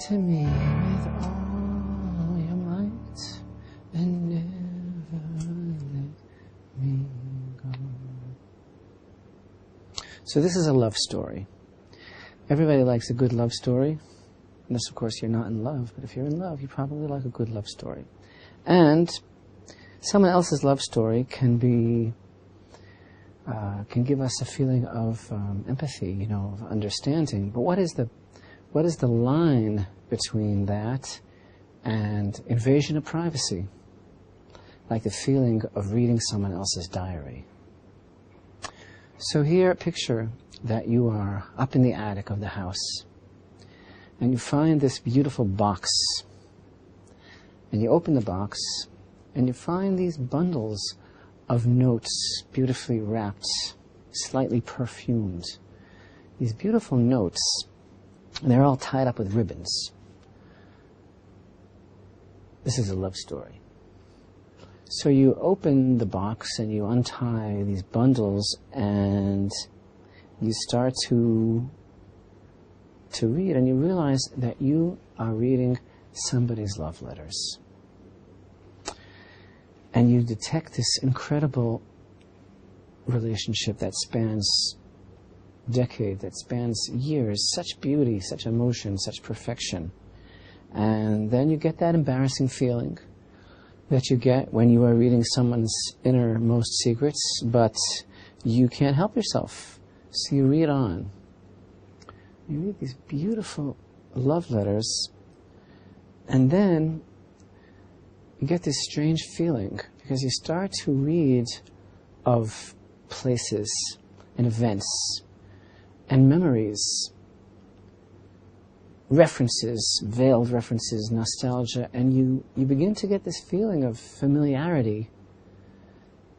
to me with all your might and never let me go. So this is a love story. Everybody likes a good love story. Unless, of course, you're not in love. But if you're in love, you probably like a good love story. And someone else's love story can give us a feeling of empathy, of understanding. But what is the line between that and invasion of privacy? Like the feeling of reading someone else's diary. So here, picture that you are up in the attic of the house, and you find this beautiful box, and you open the box, and you find these bundles of notes, beautifully wrapped, slightly perfumed. These beautiful notes, and they're all tied up with ribbons. This is a love story. So you open the box and you untie these bundles and you start to read, and you realize that you are reading somebody's love letters. And you detect this incredible relationship that spans decades, that spans years, such beauty, such emotion, such perfection. And then you get that embarrassing feeling that you get when you are reading someone's innermost secrets, but you can't help yourself. So you read on. You read these beautiful love letters, and then you get this strange feeling because you start to read of places and events and memories, references, veiled references, nostalgia, and you begin to get this feeling of familiarity,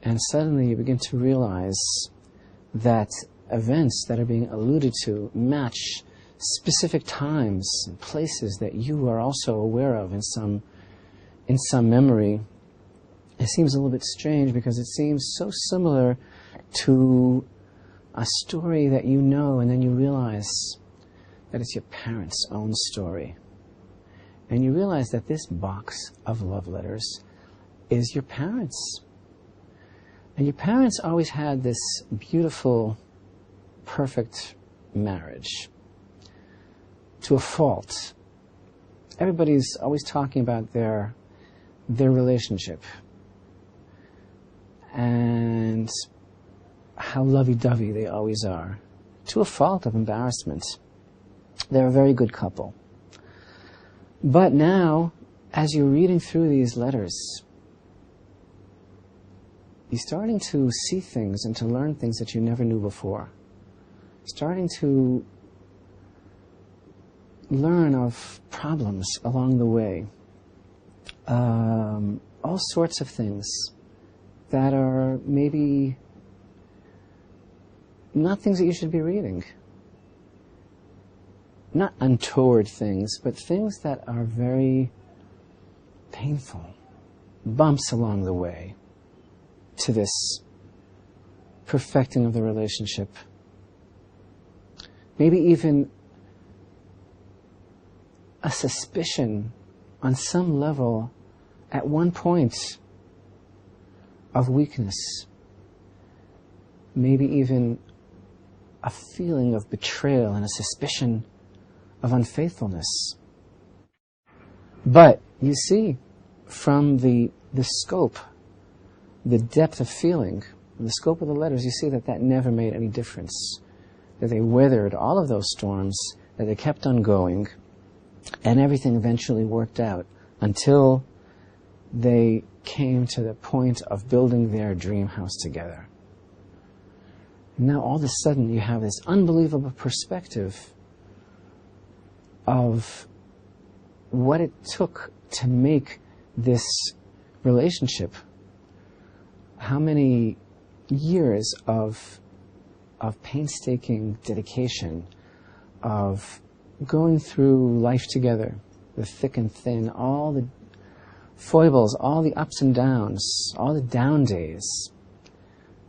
and suddenly you begin to realize that events that are being alluded to match specific times and places that you are also aware of in some memory. It seems a little bit strange because it seems so similar to a story that you know, and then you realize that it's your parents' own story. And you realize that this box of love letters is your parents. And your parents always had this beautiful, perfect marriage. To a fault. Everybody's always talking about their relationship. And how lovey-dovey they always are. To a fault of embarrassment. They're a very good couple. But now, as you're reading through these letters, you're starting to see things and to learn things that you never knew before. Starting to learn of problems along the way. All sorts of things that are maybe not things that you should be reading. Not untoward things, but things that are very painful. Bumps along the way to this perfecting of the relationship. Maybe even a suspicion on some level at one point of weakness. Maybe even a feeling of betrayal and a suspicion of unfaithfulness. But you see, from the scope, the depth of feeling, the scope of the letters, you see that never made any difference. That they weathered all of those storms, that they kept on going, and everything eventually worked out until they came to the point of building their dream house together. Now all of a sudden you have this unbelievable perspective of what it took to make this relationship. How many years of painstaking dedication, of going through life together, the thick and thin, all the foibles, all the ups and downs, all the down days,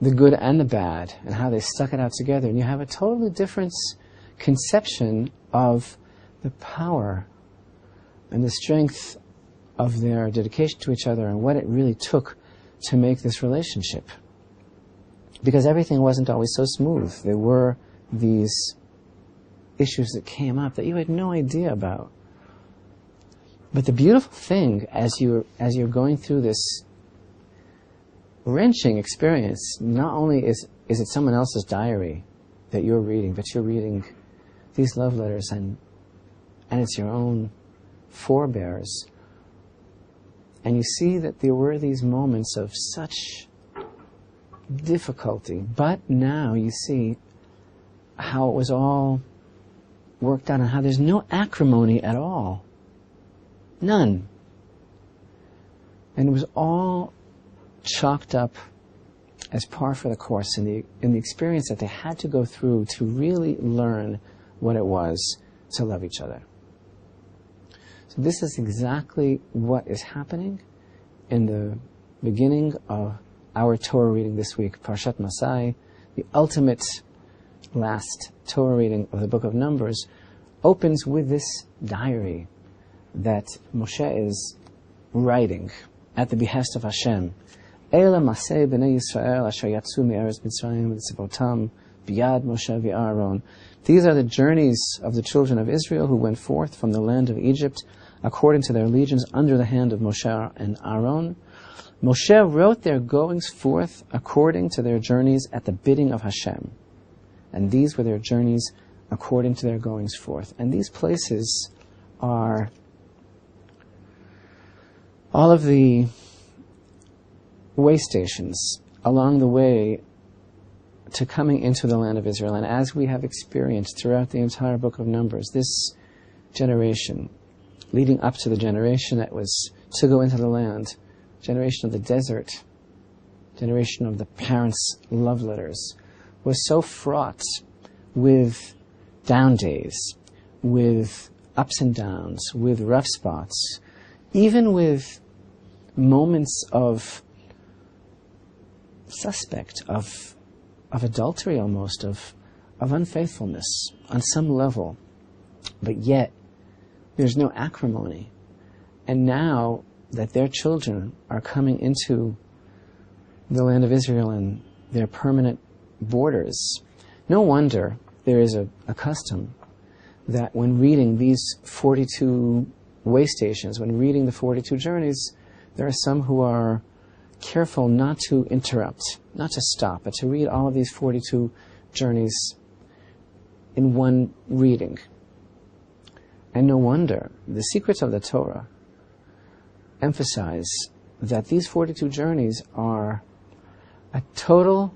the good and the bad, and how they stuck it out together. And you have a totally different conception of the power and the strength of their dedication to each other and what it really took to make this relationship. Because everything wasn't always so smooth. There were these issues that came up that you had no idea about. But the beautiful thing as you're going through this wrenching experience, not only is it someone else's diary that you're reading, but you're reading these love letters and it's your own forebears. And you see that there were these moments of such difficulty, but now you see how it was all worked out and how there's no acrimony at all. None. And it was all chalked up as par for the course in the experience that they had to go through to really learn what it was to love each other. So this is exactly what is happening in the beginning of our Torah reading this week, Parshat Masai, the ultimate last Torah reading of the book of Numbers, opens with this diary that Moshe is writing at the behest of Hashem. Eila masei b'nei Yisrael asher yatzu me'eretz Mitzrayim v'tzivotam biyad Moshe v'Aaron. These are the journeys of the children of Israel who went forth from the land of Egypt according to their legions under the hand of Moshe and Aaron. Moshe wrote their goings forth according to their journeys at the bidding of Hashem. And these were their journeys according to their goings forth. And these places are all of the way stations along the way to coming into the land of Israel. And as we have experienced throughout the entire book of Numbers, this generation, leading up to the generation that was to go into the land, generation of the desert, generation of the parents' love letters, was so fraught with down days, with ups and downs, with rough spots, even with moments of suspect, of adultery almost, of unfaithfulness on some level. But yet, there's no acrimony. And now that their children are coming into the land of Israel and their permanent borders, no wonder there is a custom that when reading these 42 way stations, when reading the 42 journeys, there are some who are careful not to interrupt, not to stop, but to read all of these 42 journeys in one reading. And no wonder the secrets of the Torah emphasize that these 42 journeys are a total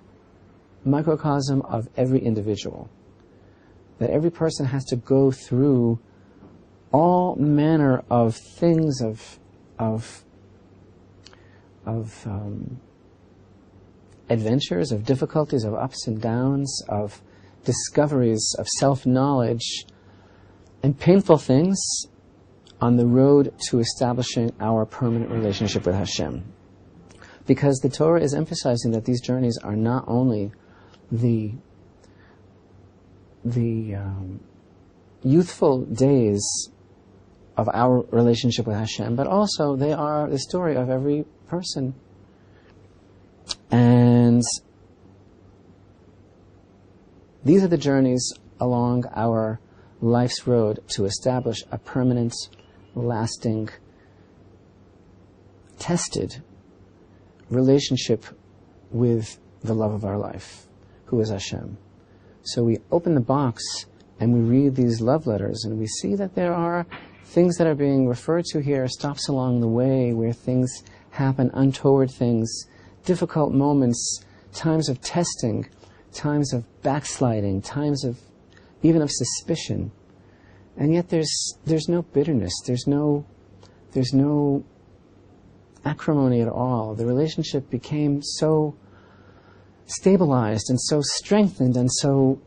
microcosm of every individual. That every person has to go through all manner of things, of adventures, of difficulties, of ups and downs, of discoveries, of self-knowledge, and painful things on the road to establishing our permanent relationship with Hashem. Because the Torah is emphasizing that these journeys are not only the youthful days of our relationship with Hashem, but also they are the story of every person. And these are the journeys along our life's road to establish a permanent, lasting, tested relationship with the love of our life, who is Hashem. So we open the box and we read these love letters and we see that there are things that are being referred to here, stops along the way where things happen, untoward things, difficult moments, times of testing, times of backsliding, times of even of suspicion. And yet there's no bitterness, there's no acrimony at all. The relationship became so stabilized and so strengthened and so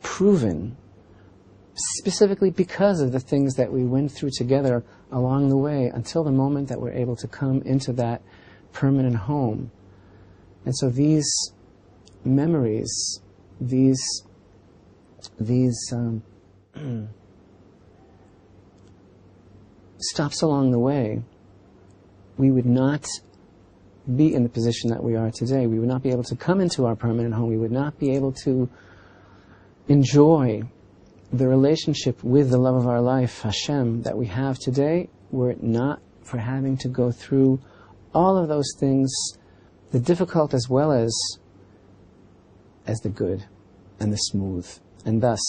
proven, specifically because of the things that we went through together along the way until the moment that we're able to come into that permanent home. And so these memories, these stops along the way, we would not be in the position that we are today. We would not be able to come into our permanent home. We would not be able to enjoy the relationship with the love of our life, Hashem, that we have today, were it not for having to go through all of those things, the difficult as well as the good and the smooth. And thus,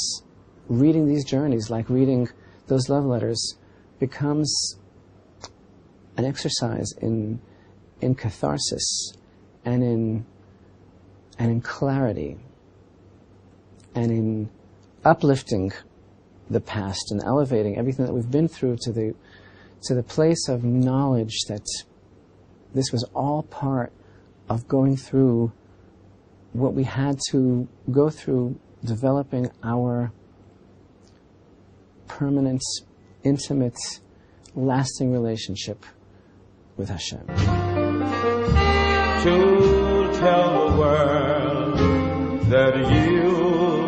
reading these journeys, like reading those love letters, becomes an exercise in catharsis and in clarity and in uplifting the past and elevating everything that we've been through to the place of knowledge that this was all part of going through what we had to go through, developing our permanent, intimate, lasting relationship with Hashem. To tell the world that you